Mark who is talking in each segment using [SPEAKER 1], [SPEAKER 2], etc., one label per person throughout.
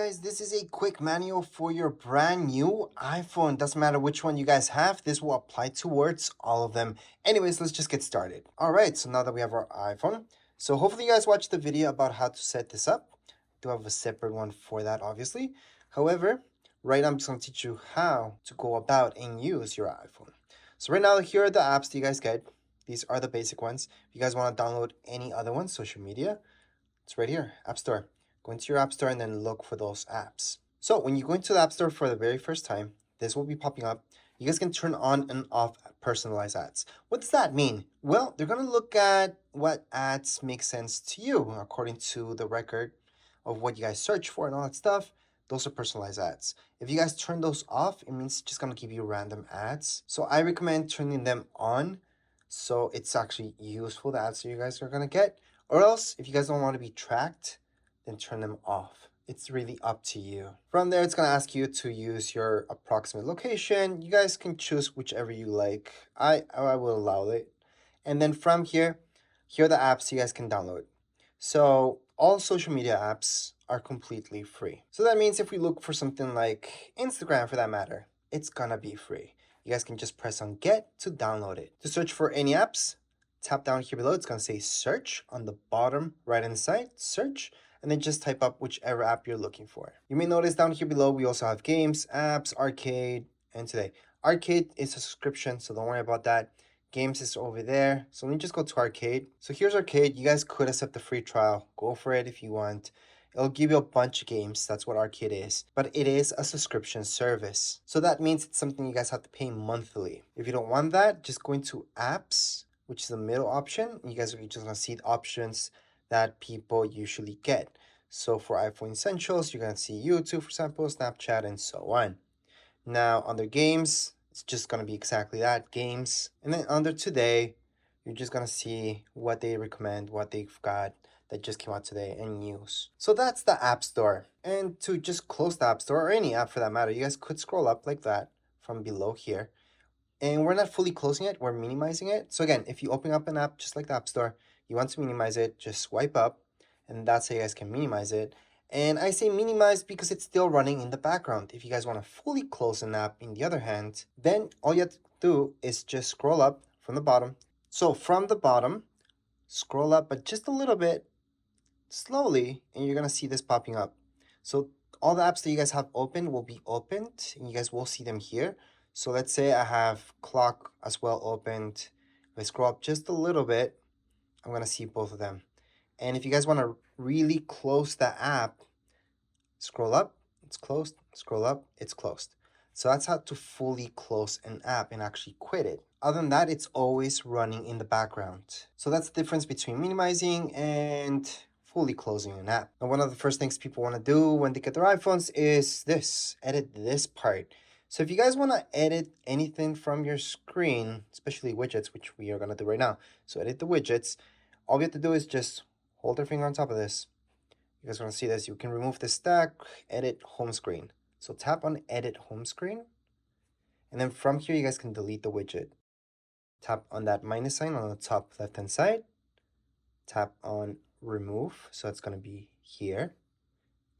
[SPEAKER 1] guys, this is a quick manual for your brand new iPhone. Doesn't matter which one you guys have, this will apply towards all of them. Anyways, let's just get started. All right, so now that we have our iPhone, so hopefully you guys watched the video about how to set this up. I do have a separate one for that, obviously. However, right now I'm just going to teach you how to go about and use your iPhone. So right now, here are the apps that you guys get. These are the basic ones. If you guys want to download any other ones, social media, it's right here, App Store. Go into your App Store and then look for those apps. So when you go into the App Store for the very first time, this will be popping up. You guys can turn on and off personalized ads. What does that mean? Well, they're going to look at what ads make sense to you according to the record of what you guys search for and all that stuff. Those are personalized ads. If you guys turn those off, it means it's just going to give you random ads. So I recommend turning them on so it's actually useful, the ads that you guys are going to get. Or else, if you guys don't want to be tracked, then turn them off. It's really up to you. From there, it's going to ask you to use your approximate location. You guys can choose whichever you like. I will allow it. And then from here are the apps you guys can download. So all social media apps are completely free. So that means if we look for something like Instagram for that matter, it's gonna be free. You guys can just press on get to download it. To search for any apps, tap down here below. It's going to say search on the bottom right hand side, search, and then just type up whichever app you're looking for. You may notice down here below, we also have games, apps, arcade, and today. Arcade is a subscription, so don't worry about that. Games is over there. So let me just go to arcade. So here's arcade. You guys could accept the free trial. Go for it if you want. It'll give you a bunch of games. That's what arcade is. But it is a subscription service. So that means it's something you guys have to pay monthly. If you don't want that, just go into apps, which is the middle option. You guys are just going to see the options that people usually get. So for iPhone Essentials, you're going to see YouTube, for example, Snapchat, and so on. Now, under games, it's just going to be exactly that, games. And then under today, you're just going to see what they recommend, what they've got that just came out today, and news. So that's the App Store. And to just close the App Store, or any app for that matter, you guys could scroll up like that from below here. And we're not fully closing it, we're minimizing it. So again, if you open up an app just like the App Store, you want to minimize it, just swipe up, and that's how you guys can minimize it. And I say minimize because it's still running in the background. If you guys want to fully close an app, in the other hand, then all you have to do is just scroll up from the bottom. So from the bottom, scroll up, but just a little bit, slowly, and you're going to see this popping up. So all the apps that you guys have open will be opened, and you guys will see them here. So let's say I have clock as well opened. If I scroll up just a little bit, I'm going to see both of them. And if you guys want to really close the app, scroll up, it's closed, scroll up, it's closed. So that's how to fully close an app and actually quit it. Other than that, it's always running in the background. So that's the difference between minimizing and fully closing an app. Now, one of the first things people want to do when they get their iPhones is this, edit this part. So if you guys want to edit anything from your screen, especially widgets, which we are going to do right now. So edit the widgets. All you have to do is just hold your finger on top of this. You guys want to see this. You can remove the stack, edit home screen. So tap on edit home screen. And then from here, you guys can delete the widget. Tap on that minus sign on the top left-hand side. Tap on remove. So it's going to be here.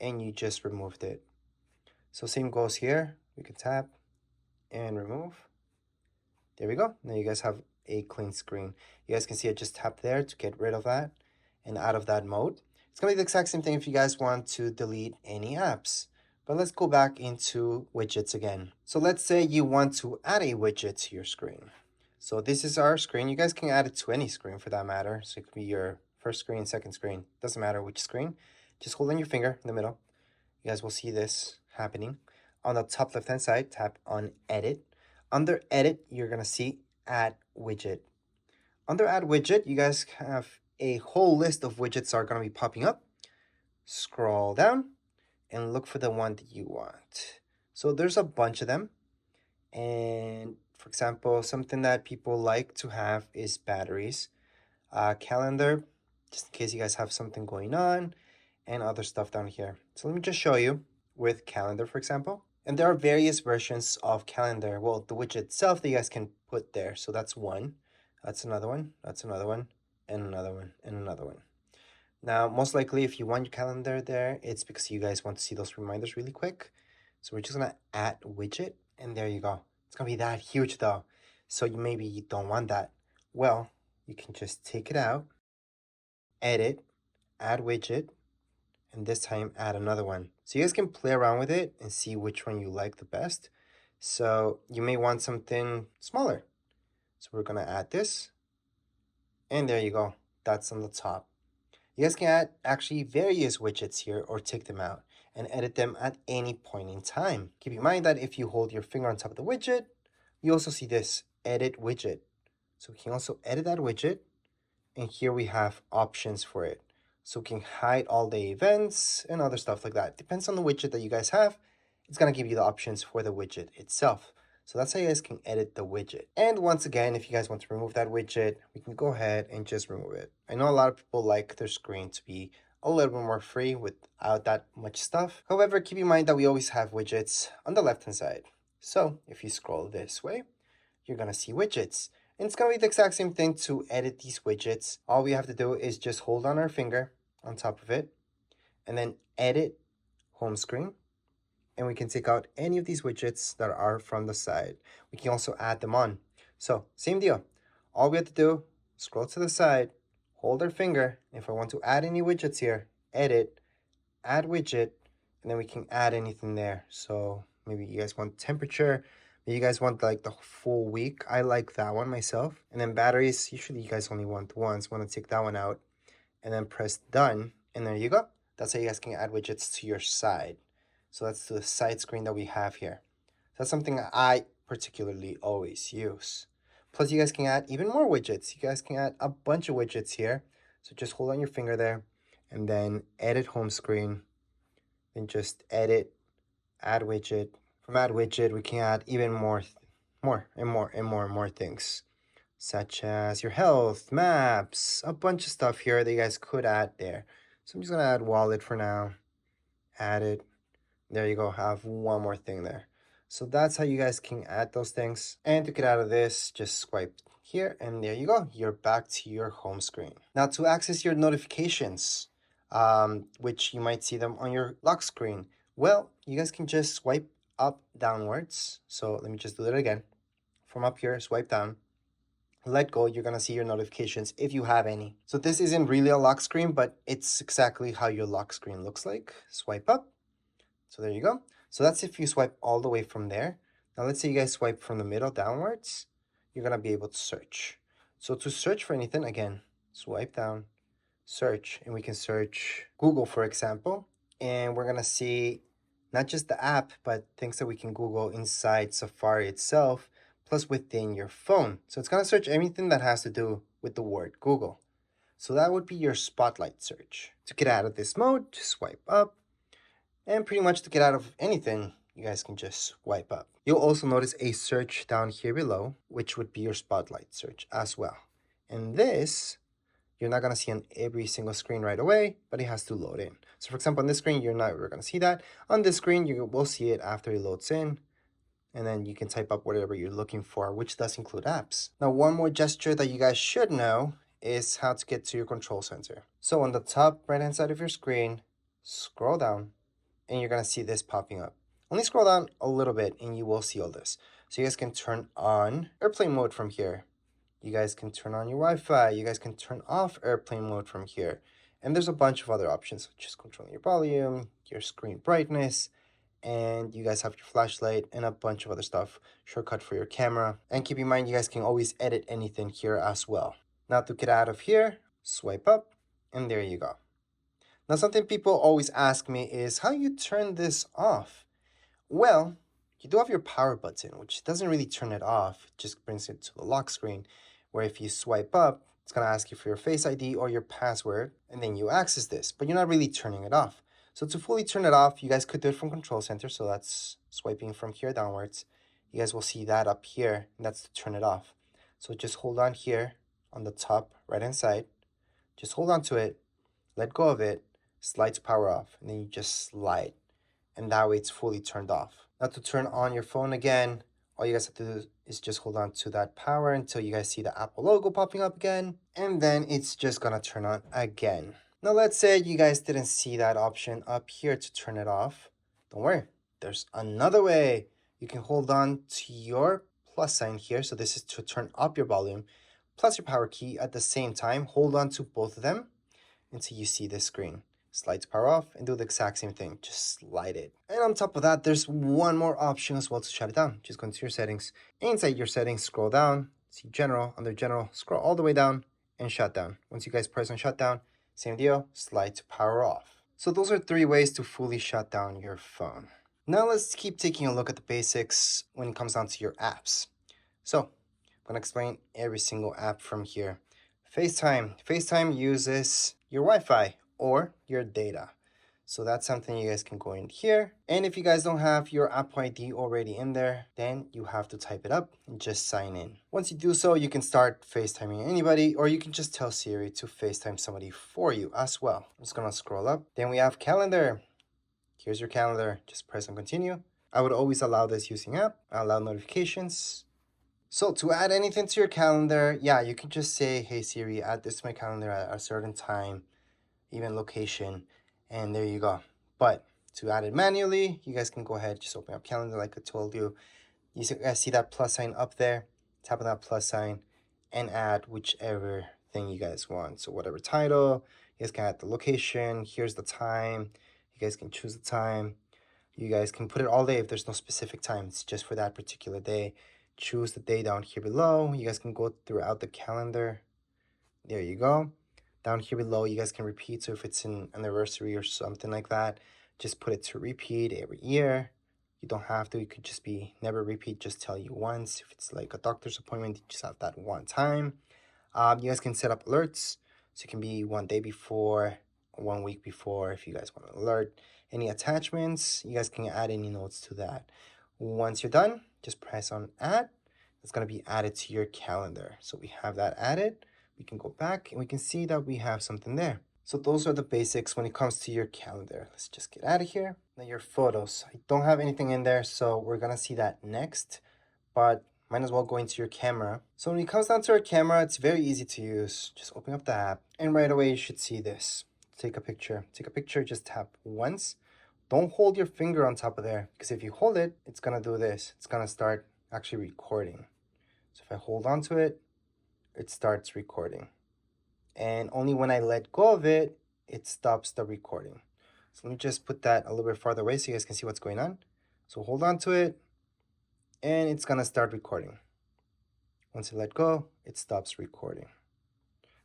[SPEAKER 1] And you just removed it. So same goes here. We can tap and remove. There we go. Now you guys have a clean screen. You guys can see I just tapped there to get rid of that and out of that mode. It's going to be the exact same thing if you guys want to delete any apps. But let's go back into widgets again. So let's say you want to add a widget to your screen. So this is our screen. You guys can add it to any screen for that matter. So it could be your first screen, second screen. Doesn't matter which screen. Just hold on your finger in the middle. You guys will see this happening. On the top left-hand side, tap on Edit. Under Edit, you're going to see Add Widget. Under Add Widget, you guys have a whole list of widgets are going to be popping up. Scroll down and look for the one that you want. So there's a bunch of them. And for example, something that people like to have is batteries. Calendar, just in case you guys have something going on, and other stuff down here. So let me just show you with calendar, for example. And there are various versions of calendar. Well, the widget itself that you guys can put there. So that's one. That's another one. That's another one. And another one. And another one. Now, most likely, if you want your calendar there, it's because you guys want to see those reminders really quick. So we're just gonna add widget, and there you go. It's gonna be that huge though. So maybe you don't want that. Well, you can just take it out, edit, add widget, and this time add another one. So you guys can play around with it and see which one you like the best. So you may want something smaller. So we're gonna add this, and there you go. That's on the top. You guys can add actually various widgets here or take them out and edit them at any point in time. Keep in mind that if you hold your finger on top of the widget, you also see this edit widget. So we can also edit that widget, and here we have options for it. So we can hide all the events and other stuff like that. Depends on the widget that you guys have. It's gonna give you the options for the widget itself. So that's how you guys can edit the widget. And once again, if you guys want to remove that widget, we can go ahead and just remove it. I know a lot of people like their screen to be a little bit more free without that much stuff. However, keep in mind that we always have widgets on the left-hand side. So if you scroll this way, you're gonna see widgets. And it's gonna be the exact same thing to edit these widgets. All we have to do is just hold on our finger on top of it and then edit home screen. And we can take out any of these widgets that are from the side. We can also add them on. So same deal. All we have to do, scroll to the side, hold our finger. If I want to add any widgets here, edit, add widget, and then we can add anything there. So maybe you guys want temperature, maybe you guys want like the full week. I like that one myself. And then batteries, usually you guys only want one, so I'm gonna take that one out and then press done. And there you go. That's how you guys can add widgets to your side. So that's the side screen that we have here. That's something I particularly always use. Plus you guys can add even more widgets. You guys can add a bunch of widgets here. So just hold on your finger there and then edit home screen. Then just edit, add widget. From add widget, we can add even more things, such as your health, maps, a bunch of stuff here that you guys could add there. So I'm just gonna add wallet for now, add it. There you go, have one more thing there. So that's how you guys can add those things. And to get out of this, just swipe here and there you go. You're back to your home screen. Now to access your notifications, which you might see them on your lock screen. Well, you guys can just swipe up downwards. So let me just do that again. From up here, swipe down. Let go, you're gonna see your notifications if you have any. So this isn't really a lock screen, but it's exactly how your lock screen looks like. Swipe up. So there you go. So that's if you swipe all the way from there. Now let's say you guys swipe from the middle downwards, you're gonna be able to search. So to search for anything, again, swipe down, search, and we can search Google, for example, and we're gonna see not just the app, but things that we can Google inside Safari itself, plus within your phone. So it's gonna search anything that has to do with the word Google. So that would be your spotlight search. To get out of this mode, just swipe up, and pretty much to get out of anything, you guys can just swipe up. You'll also notice a search down here below, which would be your spotlight search as well. And this, you're not gonna see on every single screen right away, but it has to load in. So for example, on this screen, you're not ever gonna see that. On this screen, you will see it after it loads in, and then you can type up whatever you're looking for, which does include apps. Now, one more gesture that you guys should know is how to get to your control center. So on the top right-hand side of your screen, scroll down, and you're gonna see this popping up. Only scroll down a little bit and you will see all this. So you guys can turn on airplane mode from here. You guys can turn on your Wi-Fi. You guys can turn off airplane mode from here. And there's a bunch of other options, such as controlling your volume, your screen brightness, and you guys have your flashlight and a bunch of other stuff, shortcut for your camera. And keep in mind, you guys can always edit anything here as well. Now to get out of here, swipe up, and there you go. Now, something people always ask me is how you turn this off. Well, you do have your power button, which doesn't really turn it off. It just brings it to the lock screen, where if you swipe up, it's gonna ask you for your Face ID or your password, and then you access this, but you're not really turning it off. So to fully turn it off, you guys could do it from Control Center, so that's swiping from here downwards. You guys will see that up here, and that's to turn it off. So just hold on here on the top right-hand side. Just hold on to it, let go of it, slide to power off, and then you just slide, and that way it's fully turned off. Now to turn on your phone again, all you guys have to do is just hold on to that power until you guys see the Apple logo popping up again, and then it's just gonna turn on again. Now let's say you guys didn't see that option up here to turn it off. Don't worry, there's another way. You can hold on to your plus sign here. So this is to turn up your volume plus your power key at the same time. Hold on to both of them until you see this screen. Slide to power off and do the exact same thing. Just slide it. And on top of that, there's one more option as well to shut it down. Just go into your settings. Inside your settings, scroll down, see general. Under general, scroll all the way down and shut down. Once you guys press on shutdown, same deal, slide to power off. So those are 3 ways to fully shut down your phone. Now let's keep taking a look at the basics when it comes down to your apps. So I'm going to explain every single app from here. FaceTime. FaceTime uses your Wi-Fi or your data. So that's something you guys can go in here. And if you guys don't have your Apple ID already in there, then you have to type it up and just sign in. Once you do so, you can start FaceTiming anybody, or you can just tell Siri to FaceTime somebody for you as well. I'm just gonna scroll up. Then we have calendar. Here's your calendar. Just press on continue. I would always allow this using app. Allow notifications. So to add anything to your calendar, yeah, you can just say, hey Siri, add this to my calendar at a certain time, even location, and there you go. But to add it manually, you guys can go ahead, just open up calendar like I told you. You guys see that plus sign up there, tap on that plus sign, and add whichever thing you guys want. So whatever title, you guys can add the location, here's the time, you guys can choose the time. You guys can put it all day if there's no specific time, it's just for that particular day. Choose the day down here below. You guys can go throughout the calendar. There you go. Down here below, you guys can repeat. So if it's an anniversary or something like that, just put it to repeat every year. You don't have to. It could just be never repeat, just tell you once. If it's like a doctor's appointment, you just have that one time. You guys can set up alerts. So it can be 1 day before, 1 week before, if you guys want to alert. Any attachments, you guys can add any notes to that. Once you're done, just press on add. It's going to be added to your calendar. So we have that added. We can go back and we can see that we have something there. So those are the basics when it comes to your calendar. Let's just get out of here. Now your photos. I don't have anything in there, so we're going to see that next. But might as well go into your camera. So when it comes down to our camera, it's very easy to use. Just open up the app and right away you should see this. Take a picture. Take a picture, just tap once. Don't hold your finger on top of there, because if you hold it, it's going to do this. It's going to start actually recording. So if I hold on to it, it starts recording. And only when I let go of it, it stops the recording. So let me just put that a little bit farther away so you guys can see what's going on. So hold on to it, and it's going to start recording. Once I let go, it stops recording.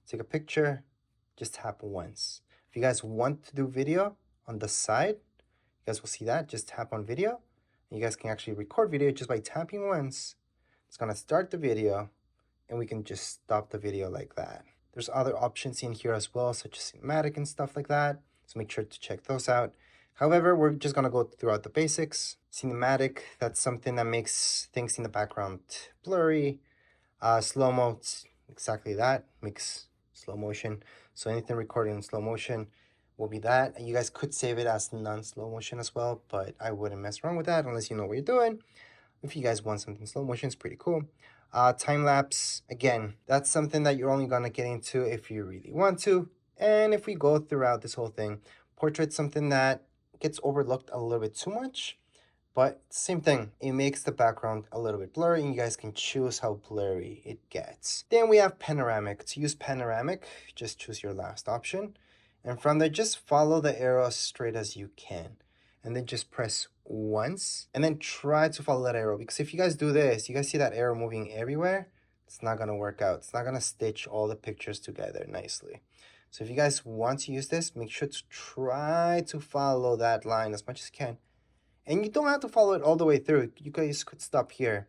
[SPEAKER 1] Take a picture, just tap once. If you guys want to do video on the side, you guys will see that. Just tap on video. And you guys can actually record video just by tapping once. It's going to start the video, and we can just stop the video like that. There's other options in here as well, such as cinematic and stuff like that. So make sure to check those out. However, we're just going to go throughout the basics. Cinematic, that's something that makes things in the background blurry. Slow-mo, exactly that, makes slow motion. So anything recorded in slow motion will be that. You guys could save it as non-slow motion as well, but I wouldn't mess around with that unless you know what you're doing. If you guys want something slow motion, it's pretty cool. Time lapse, again, that's something that you're only gonna get into if you really want to. And if we go throughout this whole thing, portrait's something that gets overlooked a little bit too much, but same thing, it makes the background a little bit blurry, and you guys can choose how blurry it gets. Then we have panoramic. To use panoramic, just choose your last option. And from there, just follow the arrow as straight as you can. And then just press once. And then try to follow that arrow. Because if you guys do this, you guys see that arrow moving everywhere, it's not going to work out. It's not going to stitch all the pictures together nicely. So if you guys want to use this, make sure to try to follow that line as much as you can. And you don't have to follow it all the way through. You guys could stop here,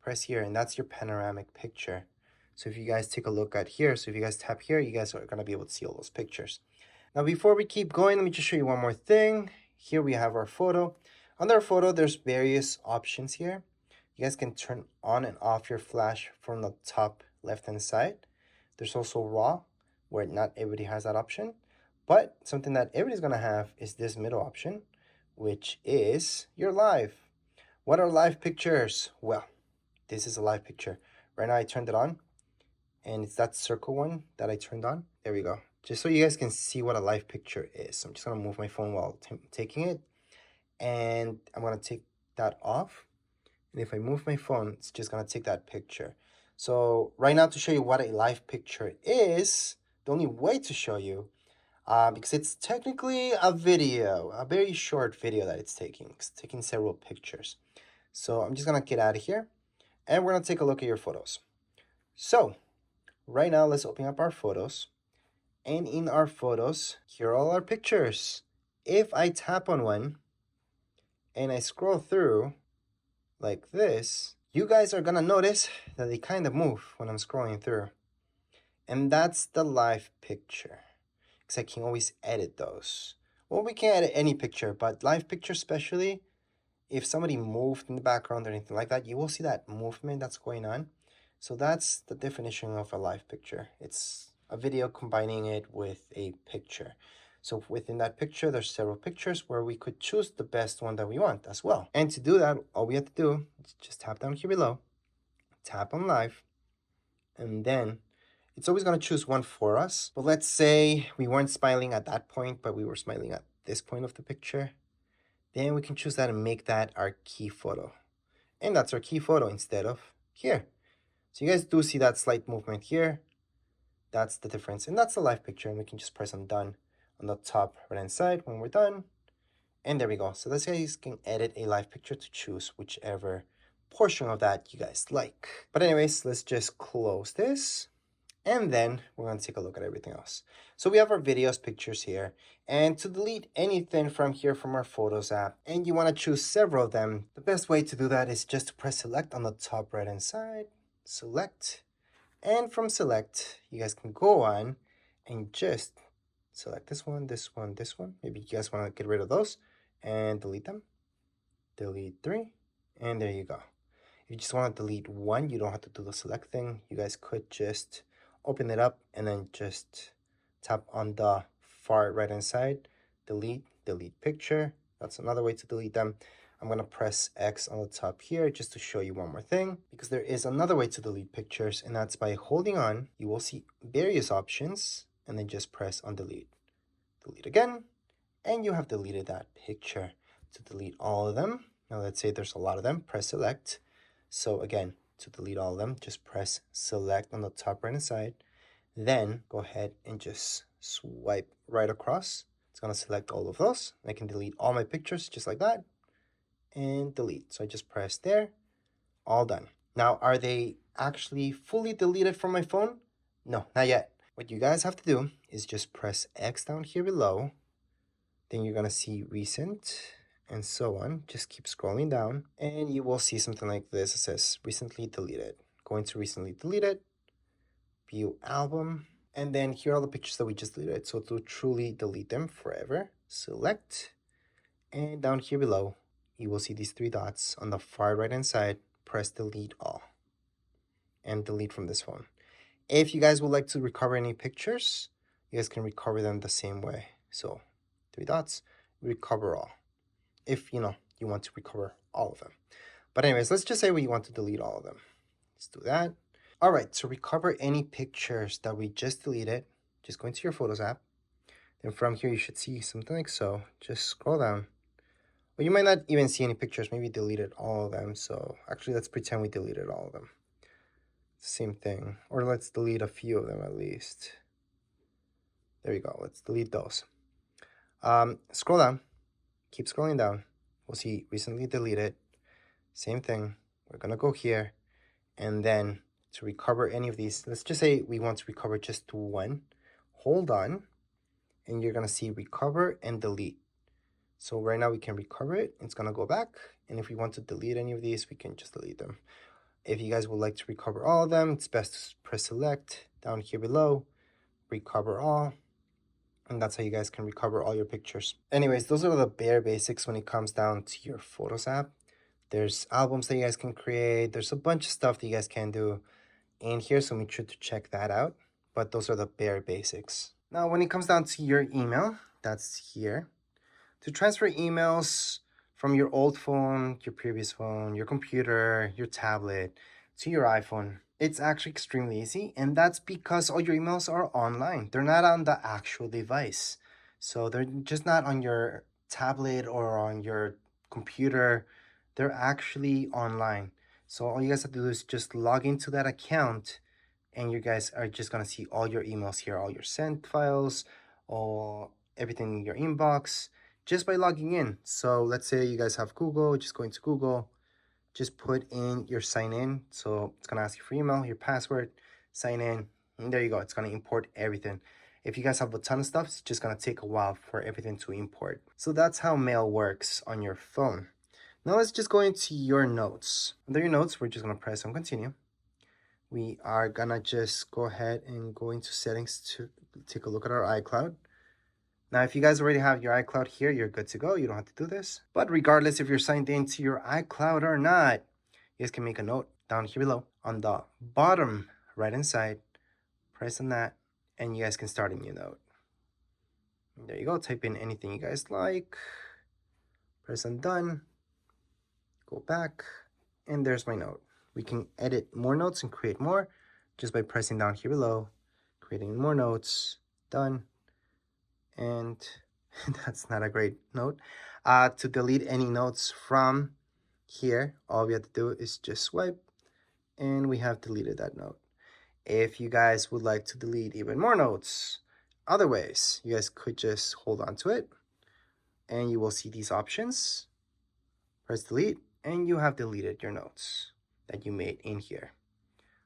[SPEAKER 1] press here, and that's your panoramic picture. So if you guys take a look at here, so if you guys tap here, you guys are going to be able to see all those pictures. Now, before we keep going, let me just show you one more thing. Here we have our photo. Under our photo, there's various options here. You guys can turn on and off your flash from the top left-hand side. There's also RAW, where not everybody has that option. But something that everybody's going to have is this middle option, which is your live. What are live pictures? Well, this is a live picture. Right now I turned it on, and it's that circle one that I turned on. There we go. just so you guys can see what a live picture is. So I'm just gonna move my phone while taking it, and I'm gonna take that off. And if I move my phone, it's just gonna take that picture. So right now, to show you what a live picture is, the only way to show you, because it's technically a video, a very short video that it's taking. It's taking several pictures. So I'm just gonna get out of here, and we're gonna take a look at your photos. So right now, let's open up our photos. And in our photos, here are all our pictures. If I tap on one and I scroll through like this, you guys are gonna notice that they kind of move when I'm scrolling through. And that's the live picture, because I can always edit those. Well, we can edit any picture, but live picture especially, if somebody moved in the background or anything like that, you will see that movement that's going on. So that's the definition of a live picture. It's a video combining it with a picture. So within that picture, there's several pictures where we could choose the best one that we want as well. And to do that, all we have to do is just tap down here below, tap on live, and then it's always going to choose one for us. But let's say we weren't smiling at that point, but we were smiling at this point of the picture. Then we can choose that and make that our key photo. And that's our key photo instead of here. So you guys do see that slight movement here. That's the difference. And that's the live picture. And we can just press on done on the top right hand side when we're done. And there we go. So that's how you can edit a live picture to choose whichever portion of that you guys like. But anyways, let's just close this. And then we're going to take a look at everything else. So we have our videos, pictures here. And to delete anything from here from our Photos app, and you want to choose several of them, the best way to do that is just to press select on the top right hand side. Select. And from select, you guys can go on and just select this one, this one, this one. Maybe you guys want to get rid of those and delete them. Delete 3. And there you go. If you just want to delete one, you don't have to do the select thing. You guys could just open it up and then just tap on the far right hand side, delete picture. That's another way to delete them. I'm going to press X on the top here just to show you one more thing, because there is another way to delete pictures, and that's by holding on. You will see various options and then just press on delete. Delete again, and you have deleted that picture. To delete all of them, now let's say there's a lot of them, press select. So again, to delete all of them, just press select on the top right hand side. Then go ahead and just swipe right across. It's going to select all of those. I can delete all my pictures just like that. And delete. So I just press there. All done. Now, are they actually fully deleted from my phone? No, not yet. What you guys have to do is just press X down here below. Then you're going to see recent and so on. Just keep scrolling down and you will see something like this. It says recently deleted. Going to recently deleted, view album, and then here are all the pictures that we just deleted. So to truly delete them forever, select, and down here below, you will see these 3 dots on the far right hand side. Press delete all and delete from this phone. If you guys would like to recover any pictures, you guys can recover them the same way. So 3 dots, recover all. If you want to recover all of them. But anyways, let's just say we want to delete all of them. Let's do that. All right, to recover any pictures that we just deleted, just go into your Photos app. Then from here, you should see something like so. Just scroll down. Well, you might not even see any pictures. Maybe deleted all of them. So actually, let's pretend we deleted all of them. Same thing. Or let's delete a few of them at least. There you go. Let's delete those. Scroll down. Keep scrolling down. We'll see recently deleted. Same thing. We're going to go here. And then to recover any of these, let's just say we want to recover just one. Hold on. And you're going to see recover and delete. So right now we can recover it. It's going to go back. And if we want to delete any of these, we can just delete them. If you guys would like to recover all of them, it's best to press select down here below, recover all. And that's how you guys can recover all your pictures. Anyways, those are the bare basics when it comes down to your Photos app. There's albums that you guys can create. There's a bunch of stuff that you guys can do in here, so make sure to check that out. But those are the bare basics. Now, when it comes down to your email, that's here. To transfer emails from your old phone, your previous phone, your computer, your tablet, to your iPhone, It's actually extremely easy, and that's because all your emails are online. They're not on the actual device. So they're just not on your tablet or on your computer. They're actually online. So all you guys have to do is just log into that account, and you guys are just gonna see all your emails here, all your sent files, all everything in your inbox, just by logging in. So let's say you guys have Google, just go into Google, just put in your sign in. So it's gonna ask you for email, your password, sign in, and there you go. It's gonna import everything. If you guys have a ton of stuff, it's just gonna take a while for everything to import. So that's how mail works on your phone. Now let's just go into your notes. Under your notes, we're just gonna press on continue. We are gonna just go ahead and go into settings to take a look at our iCloud. Now, if you guys already have your iCloud here, you're good to go. You don't have to do this. But regardless if you're signed into your iCloud or not, you guys can make a note down here below on the bottom right hand side. Press on that, and you guys can start a new note. There you go. Type in anything you guys like. Press on done. Go back, and there's my note. We can edit more notes and create more just by pressing down here below, creating more notes. Done. And that's not a great note. To delete any notes from here, all we have to do is just swipe, and we have deleted that note. If you guys would like to delete even more notes, other ways, you guys could just hold on to it, and you will see these options. Press delete, and you have deleted your notes that you made in here.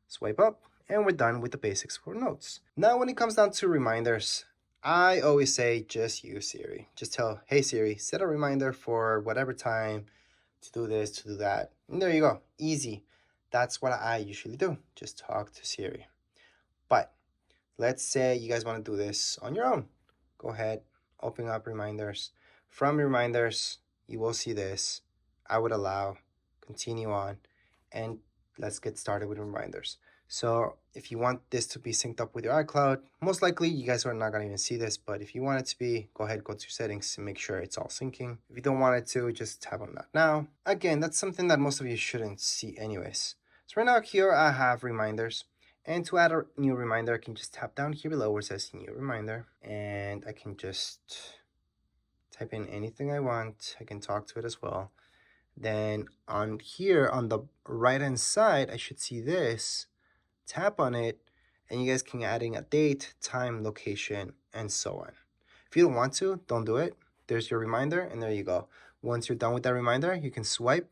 [SPEAKER 1] Swipe up, and we're done with the basics for notes. Now, when it comes down to reminders, I always say just use Siri. Just tell, hey Siri, set a reminder for whatever time to do this, to do that. And there you go, easy. That's what I usually do, just talk to Siri. But let's say you guys want to do this on your own. Go ahead, open up reminders. From reminders, you will see this. I would allow, continue on, and let's get started with reminders. So if you want this to be synced up with your iCloud, most likely you guys are not going to even see this, but if you want it to be, go ahead, go to your settings and make sure it's all syncing. If you don't want it to, just tap on that now. Again, that's something that most of you shouldn't see anyways. So right now here I have reminders. And to add a new reminder, I can just tap down here below where it says new reminder. And I can just type in anything I want. I can talk to it as well. Then on here on the right hand side, I should see this. Tap on it, and you guys can add in a date, time, location, and so on. If you don't want to, don't do it. There's your reminder, and there you go. Once you're done with that reminder, you can swipe,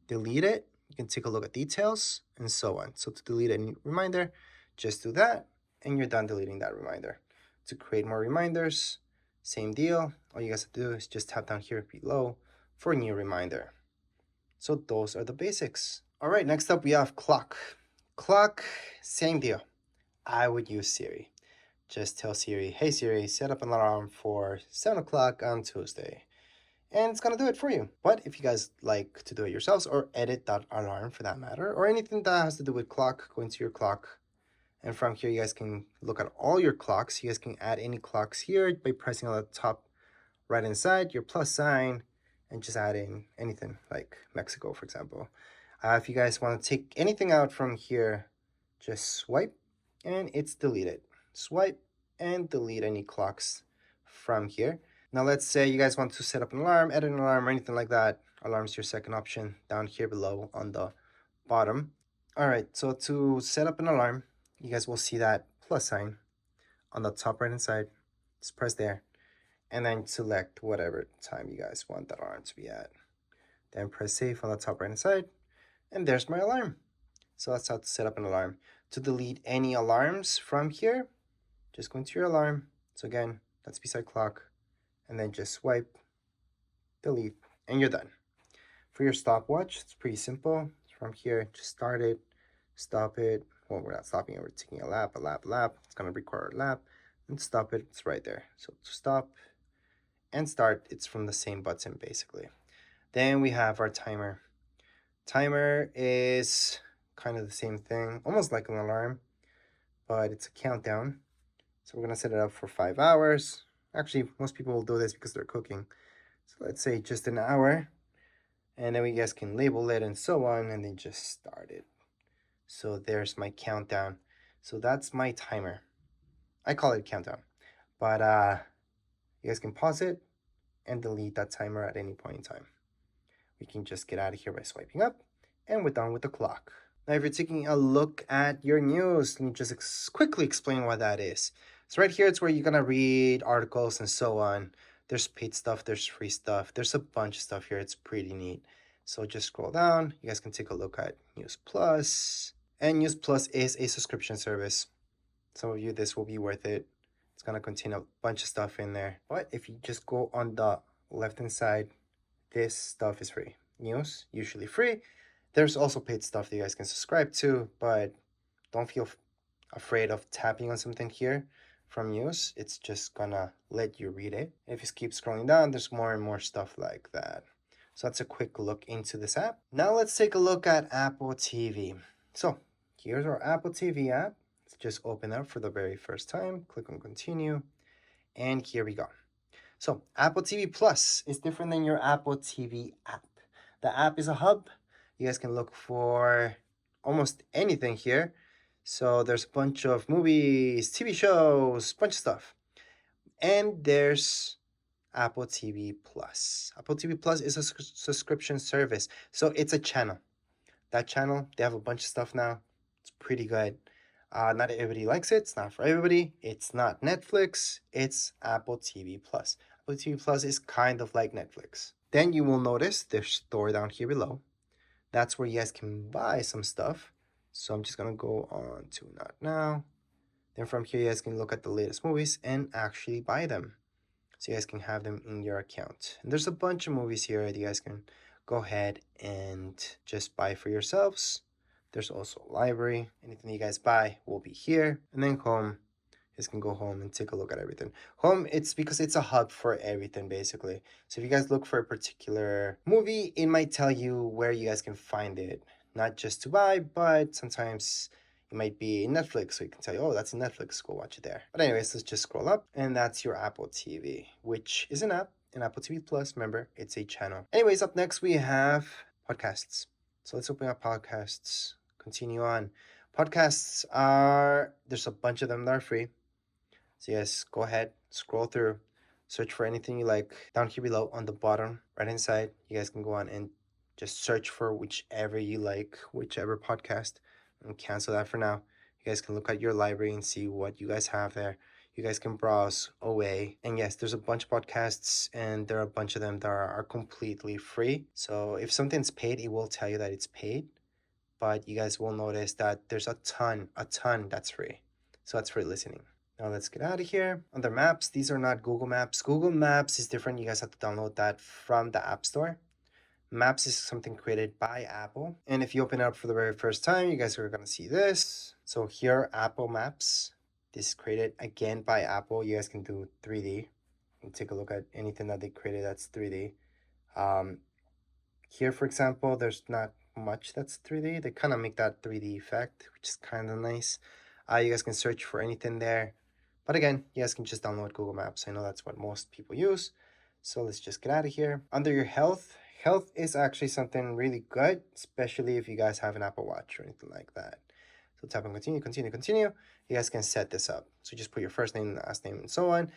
[SPEAKER 1] delete it. You can take a look at details, and so on. So to delete any reminder, just do that, and you're done deleting that reminder. To create more reminders, same deal. All you guys have to do is just tap down here below for a new reminder. So those are the basics. All right, next up we have clock. Clock, same deal. I would use Siri. Just tell Siri, hey Siri, set up an alarm for 7 o'clock on Tuesday. And it's gonna do it for you. But if you guys like to do it yourselves or edit that alarm for that matter, or anything that has to do with clock, go into your clock. And from here, you guys can look at all your clocks. You guys can add any clocks here by pressing on the top right hand side, your plus sign, and just add in anything like Mexico, for example. If you guys want to take anything out from here, just swipe and it's deleted. Swipe and delete any clocks from here. Now let's say you guys want to set up an alarm, edit an alarm, or anything like that. Alarm's your second option down here below on the bottom. All right, so to set up an alarm, you guys will see that plus sign on the top right hand side. Just press there and then select whatever time you guys want that alarm to be at. Then press save on the top right hand side. And there's my alarm. So that's how to set up an alarm. To delete any alarms from here, just go into your alarm. So again, that's beside clock. And then just swipe, delete, and you're done. For your stopwatch, it's pretty simple. From here, just start it, stop it. Well, we're not stopping it, we're taking a lap. It's gonna require a lap. And stop it, it's right there. So to stop and start, it's from the same button basically. Then we have our timer. Timer is kind of the same thing, almost like an alarm, but it's a countdown. So we're gonna set it up for 5 hours. Actually, most people will do this because they're cooking. So let's say just an hour, and then we guys can label it and so on, and then just start it. So there's my countdown. So that's my timer. I call it countdown. But you guys can pause it and delete that timer at any point in time. We can just get out of here by swiping up, and we're done with the clock. Now, if you're taking a look at your news, let me just quickly explain what that is. So right here, it's where you're gonna read articles and so on. There's paid stuff, there's free stuff, there's a bunch of stuff here. It's pretty neat. So just scroll down. You guys can take a look at News Plus. And News Plus is a subscription service. Some of you, this will be worth it. It's gonna contain a bunch of stuff in there. But if you just go on the left-hand side, this stuff is free. News, usually free. There's also paid stuff that you guys can subscribe to, but don't feel afraid of tapping on something here from news. It's just gonna let you read it. If you keep scrolling down, there's more and more stuff like that. So that's a quick look into this app. Now let's take a look at Apple TV. So here's our Apple TV app. Let's just open up for the very first time. Click on continue. And here we go. So Apple TV Plus is different than your Apple TV app. The app is a hub. You guys can look for almost anything here. So there's a bunch of movies, TV shows, bunch of stuff. And there's Apple TV Plus. Apple TV Plus is a subscription service. So it's a channel. That channel, they have a bunch of stuff now. It's pretty good. Not everybody likes it. It's not for everybody. It's not Netflix. It's Apple TV Plus. Apple TV Plus is kind of like Netflix. Then you will notice there's store down here below. That's where you guys can buy some stuff. So I'm just gonna go on to not now. Then from here, you guys can look at the latest movies and actually buy them. So you guys can have them in your account. And there's a bunch of movies here that you guys can go ahead and just buy for yourselves. There's also a library. Anything you guys buy will be here. And then home. You guys can go home and take a look at everything. Home, it's because it's a hub for everything, basically. So if you guys look for a particular movie, it might tell you where you guys can find it. Not just to buy, but sometimes it might be in Netflix, so you can tell you, oh, that's in Netflix, go watch it there. But anyways, let's just scroll up, and that's your Apple TV, which is an app, and Apple TV Plus, remember, it's a channel. Anyways, up next we have podcasts. So let's open up podcasts, continue on. Podcasts there's a bunch of them that are free. So yes, go ahead, scroll through, search for anything you like. Down here below on the bottom right-hand side, you guys can go on and just search for whichever you like, whichever podcast, and cancel that for now. You guys can look at your library and see what you guys have there. You guys can browse away. And yes, there's a bunch of podcasts, and there are a bunch of them that are completely free. So if something's paid, it will tell you that it's paid. But you guys will notice that there's a ton that's free. So that's free listening. Now let's get out of here. Under Maps, these are not Google Maps. Google Maps is different. You guys have to download that from the App Store. Maps is something created by Apple. And if you open it up for the very first time, you guys are going to see this. So here, Apple Maps. This is created again by Apple. You guys can do 3D and take a look at anything that they created that's 3D. Here, for example, there's not much that's 3D. They kind of make that 3D effect, which is kind of nice. You guys can search for anything there. But again, you guys can just download Google Maps. I know that's what most people use. So let's just get out of here. Under your health is actually something really good, especially if you guys have an Apple Watch or anything like that. So tap on continue. You guys can set this up. So just put your first name, last name, and so on.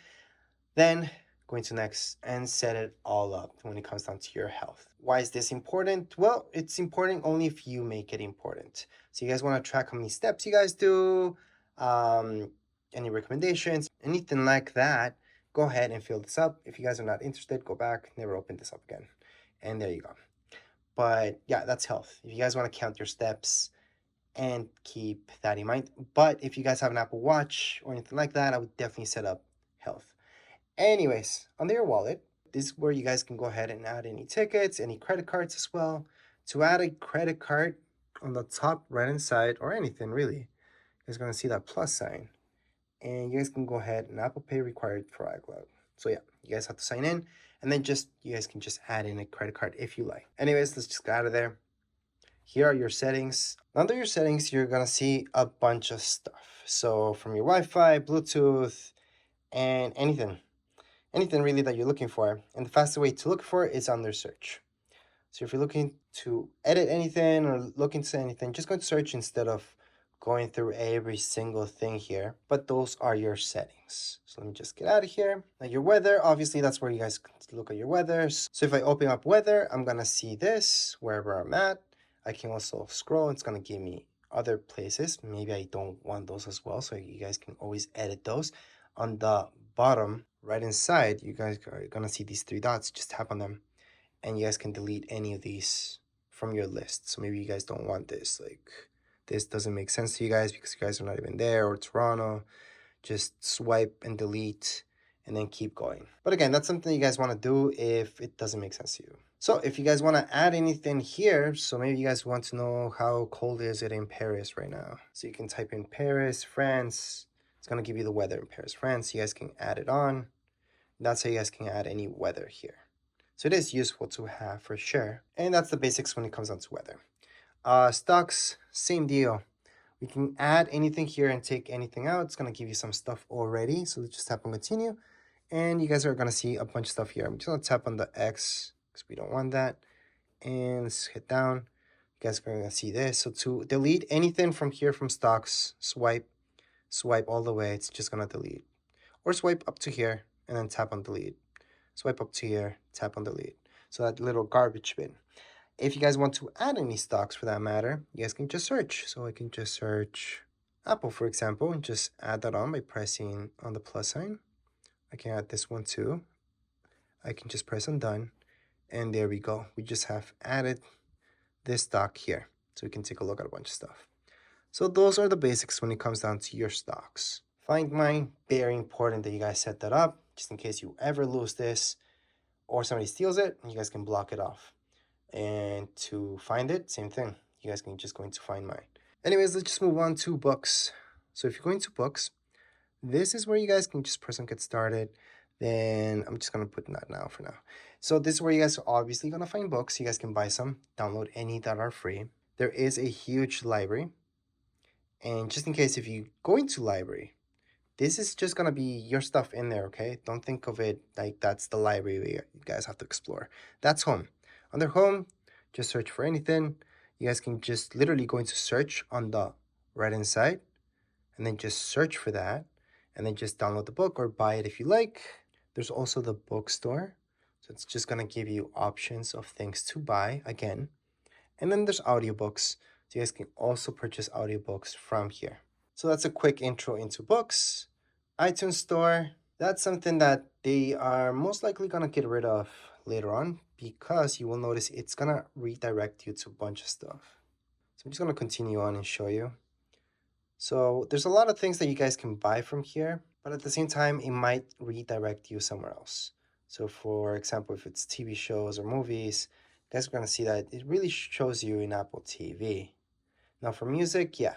[SPEAKER 1] Then go into next and set it all up when it comes down to your health. Why is this important? Well, it's important only if you make it important. So you guys want to track how many steps you guys do, any recommendations, anything like that, go ahead and fill this up. If you guys are not interested, go back, never open this up again. And there you go. But yeah, that's health. If you guys want to count your steps and keep that in mind. But if you guys have an Apple Watch or anything like that, I would definitely set up health. Anyways, under your wallet, this is where you guys can go ahead and add any tickets, any credit cards as well. To add a credit card on the top right-hand side, or anything really, you guys are going to see that plus sign. And you guys can go ahead and Apple Pay required for iCloud. So yeah, you guys have to sign in, and then you guys can just add in a credit card if you like. Anyways, let's just get out of there. Here are your settings. Under your settings, you're gonna see a bunch of stuff. So from your Wi-Fi, Bluetooth, and anything really that you're looking for. And the fastest way to look for it is under search. So if you're looking to edit anything or looking to say anything, just go to search instead of going through every single thing here. But those are your settings. So let me just get out of here. Now your weather, obviously that's where you guys can look at your weather. So if I open up weather, I'm gonna see this wherever I'm at. I can also scroll, it's gonna give me other places. Maybe I don't want those as well, so you guys can always edit those. On the bottom right inside, you guys are gonna see these three dots. Just tap on them and you guys can delete any of these from your list. So maybe you guys don't want this, like this doesn't make sense to you guys because you guys are not even there, or Toronto. Just swipe and delete and then keep going. But again, that's something you guys want to do if it doesn't make sense to you. So if you guys want to add anything here, so maybe you guys want to know how cold is it in Paris right now. So you can type in Paris, France. It's going to give you the weather in Paris, France. You guys can add it on. That's how you guys can add any weather here. So it is useful to have for sure. And that's the basics when it comes down to weather. Stocks, same deal. We can add anything here and take anything out. It's going to give you some stuff already. So let's just tap on continue. And you guys are going to see a bunch of stuff here. I'm just going to tap on the X because we don't want that. And let's hit down. You guys are going to see this. So to delete anything from here from stocks, swipe all the way. It's just going to delete. Or swipe up to here and then tap on delete. Swipe up to here, tap on delete. So that little garbage bin. If you guys want to add any stocks for that matter, you guys can just search. So I can just search Apple, for example, and just add that on by pressing on the plus sign. I can add this one too. I can just press on done. And there we go. We just have added this stock here. So we can take a look at a bunch of stuff. So those are the basics when it comes down to your stocks. Find mine, very important that you guys set that up, just in case you ever lose this or somebody steals it, you guys can block it off. And to find it, same thing. You guys can just go into find mine. Anyways, let's just move on to books. So if you go into books, this is where you guys can just press on get started. Then I'm just going to put that now for now. So this is where you guys are obviously going to find books. You guys can buy some, download any that are free. There is a huge library. And just in case if you go into library, this is just going to be your stuff in there, okay? Don't think of it like that's the library you guys have to explore. That's home. Under home, just search for anything. You guys can just literally go into search on the right-hand side and then just search for that and then just download the book or buy it if you like. There's also the bookstore. So it's just going to give you options of things to buy again. And then there's audiobooks. So you guys can also purchase audiobooks from here. So that's a quick intro into books. iTunes Store, that's something that they are most likely going to get rid of later on because you will notice it's going to redirect you to a bunch of stuff. So I'm just going to continue on and show you. So there's a lot of things that you guys can buy from here, but at the same time, it might redirect you somewhere else. So for example, if it's TV shows or movies, you guys are going to see that it really shows you in Apple TV. Now for music, yeah,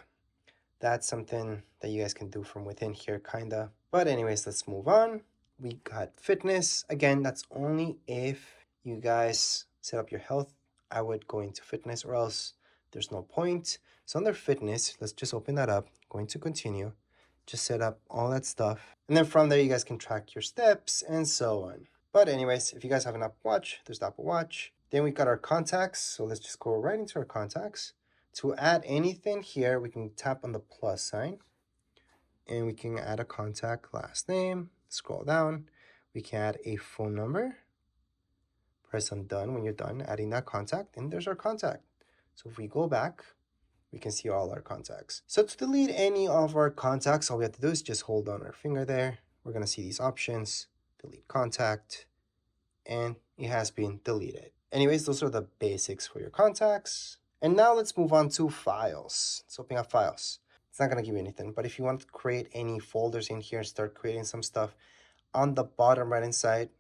[SPEAKER 1] that's something that you guys can do from within here, kinda. But anyways, let's move on. We got fitness. Again, that's only if you guys set up your health. I would go into fitness or else there's no point. So under fitness, let's just open that up. Going to continue. Just set up all that stuff. And then from there, you guys can track your steps and so on. But anyways, if you guys have an Apple Watch, there's the Apple Watch. Then we got our contacts. So let's just go right into our contacts. To add anything here, we can tap on the plus sign and we can add a contact, last name, scroll down. We can add a phone number. Press on done when you're done adding that contact, and there's our contact. So if we go back, we can see all our contacts. So to delete any of our contacts, all we have to do is just hold on our finger there. We're going to see these options, delete contact, and it has been deleted. Anyways, those are the basics for your contacts. And now let's move on to files. Let's open up files. It's not going to give you anything, but if you want to create any folders in here and start creating some stuff, on the bottom right hand side,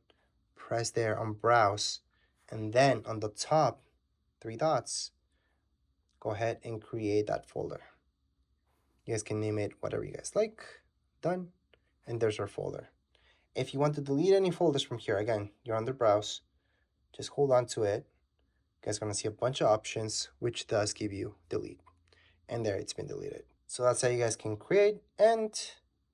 [SPEAKER 1] press there on browse, and then on the top, 3 dots, go ahead and create that folder. You guys can name it whatever you guys like. Done. And there's our folder. If you want to delete any folders from here, again, you're under browse, just hold on to it. You guys are going to see a bunch of options, which does give you delete. And there, it's been deleted. So that's how you guys can create and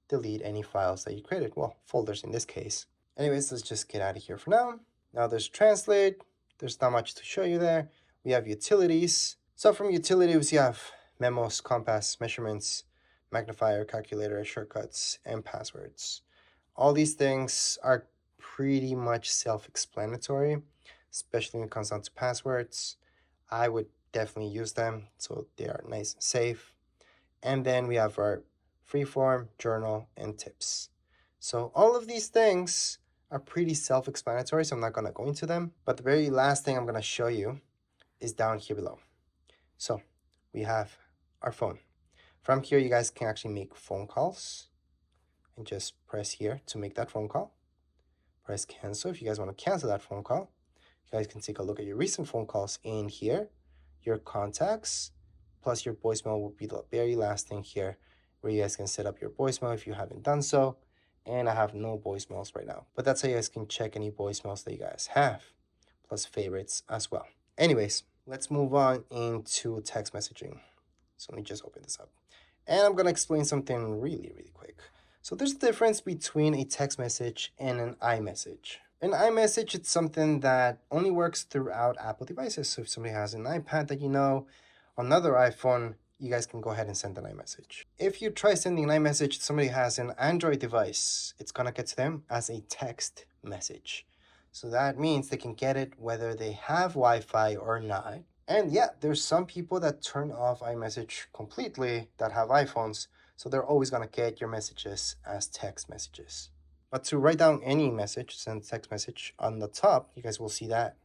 [SPEAKER 1] delete any files that you created. Well, folders in this case. Anyways, let's just get out of here for now. Now there's translate. there's not much to show you there. We have utilities. So from utilities, you have memos, compass, measurements, magnifier, calculator, shortcuts, and passwords. All these things are pretty much self-explanatory, especially when it comes down to passwords. I would definitely use them, so they are nice and safe. And then we have our freeform, journal, and tips. So all of these things are pretty self-explanatory, so I'm not going to go into them. But the very last thing I'm going to show you is down here below. So we have our phone. From here, you guys can actually make phone calls and just press here to make that phone call. Press cancel if you guys want to cancel that phone call. You guys can take a look at your recent phone calls in here, your contacts, plus your voicemail will be the very last thing here where you guys can set up your voicemail if you haven't done so. And I have no voicemails right now, but that's how you guys can check any voicemails that you guys have, plus favorites as well. Anyways, let's move on into text messaging. So let me just open this up. And I'm going to explain something really quick. So there's a difference between a text message and an iMessage. An iMessage, it's something that only works throughout Apple devices. So if somebody has an iPad that you know, another iPhone, you guys can go ahead and send an iMessage. If you try sending an iMessage to somebody who has an Android device, it's going to get to them as a text message. So that means they can get it whether they have Wi-Fi or not. And yeah, there's some people that turn off iMessage completely that have iPhones, so they're always going to get your messages as text messages. But to write down any message, send text message on the top, you guys will see that.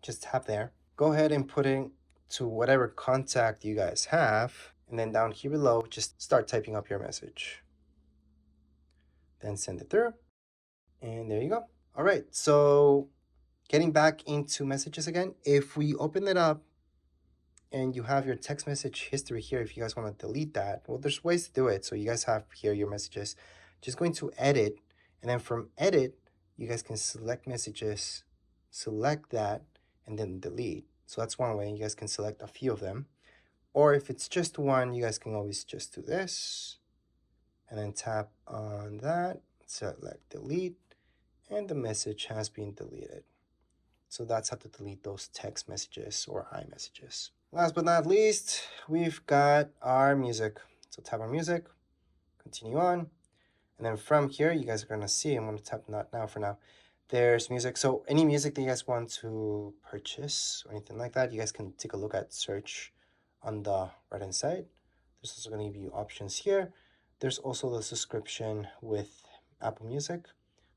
[SPEAKER 1] Just tap there. Go ahead and put it to whatever contact you guys have. And then down here below, just start typing up your message. Then send it through. And there you go. All right, so getting back into messages again, if we open it up and you have your text message history here, if you guys want to delete that, well, there's ways to do it. So you guys have here your messages. Just going to edit, and then from edit, you guys can select messages, select that, and then delete. So that's one way. You guys can select a few of them. Or if it's just one, you guys can always just do this, and then tap on that, select delete, and the message has been deleted. So that's how to delete those text messages or iMessages. Last but not least, we've got our music. So tap on music, continue on. And then from here, you guys are going to see, I'm going to tap not now for now. There's music. So any music that you guys want to purchase or anything like that, you guys can take a look at search on the right hand side. There's also going to give you options here. There's also the subscription with Apple Music,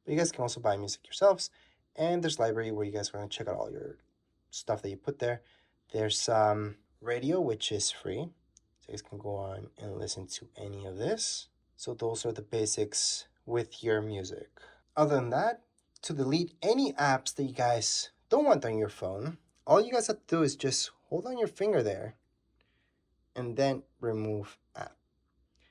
[SPEAKER 1] but you guys can also buy music yourselves. And there's library where you guys are going to check out all your stuff that you put there. There's radio, which is free. So you guys can go on and listen to any of this. So those are the basics with your music. Other than that, to delete any apps that you guys don't want on your phone, all you guys have to do is just hold on your finger there and then remove app.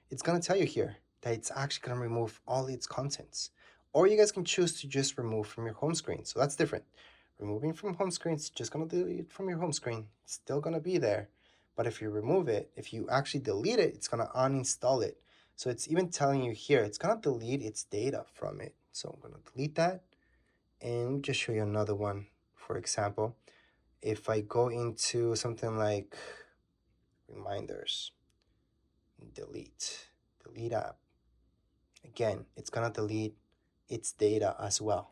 [SPEAKER 1] It's going to tell you here that it's actually going to remove all its contents. Or you guys can choose to just remove from your home screen. So that's different. Removing from home screen, it's just going to delete it from your home screen. It's still going to be there. But if you remove it, if you actually delete it, it's going to uninstall it. So it's even telling you here, it's going to delete its data from it. So I'm going to delete that. And just show you another one. For example, if I go into something like reminders, delete app. Again, it's going to delete its data as well.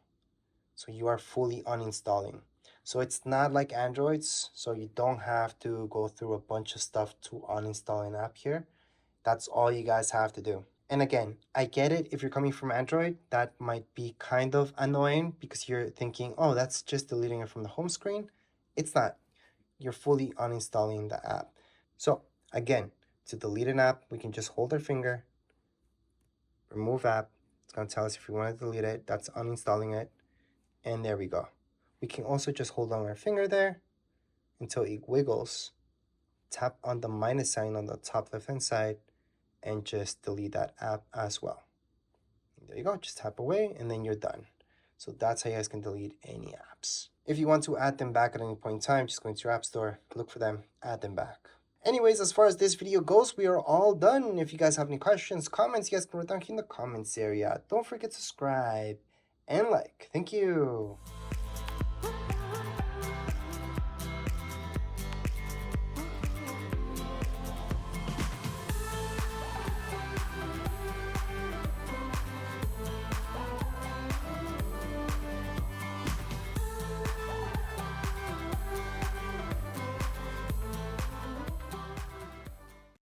[SPEAKER 1] So you are fully uninstalling. So it's not like Androids, so you don't have to go through a bunch of stuff to uninstall an app here. That's all you guys have to do. And again, I get it, if you're coming from Android, that might be kind of annoying because you're thinking, oh, that's just deleting it from the home screen. It's not. You're fully uninstalling the app. So again, to delete an app, we can just hold our finger, remove app. It's going to tell us if we want to delete it. That's uninstalling it. And there we go. We can also just hold on our finger there until it wiggles. Tap on the minus sign on the top left-hand side and just delete that app as well. And there you go. Just tap away and then you're done. So that's how you guys can delete any apps. If you want to add them back at any point in time, just go into your app store, look for them, add them back. Anyways, as far as this video goes, we are all done. If you guys have any questions, comments, you guys can write down here in the comments area. Don't forget to subscribe and like. Thank you.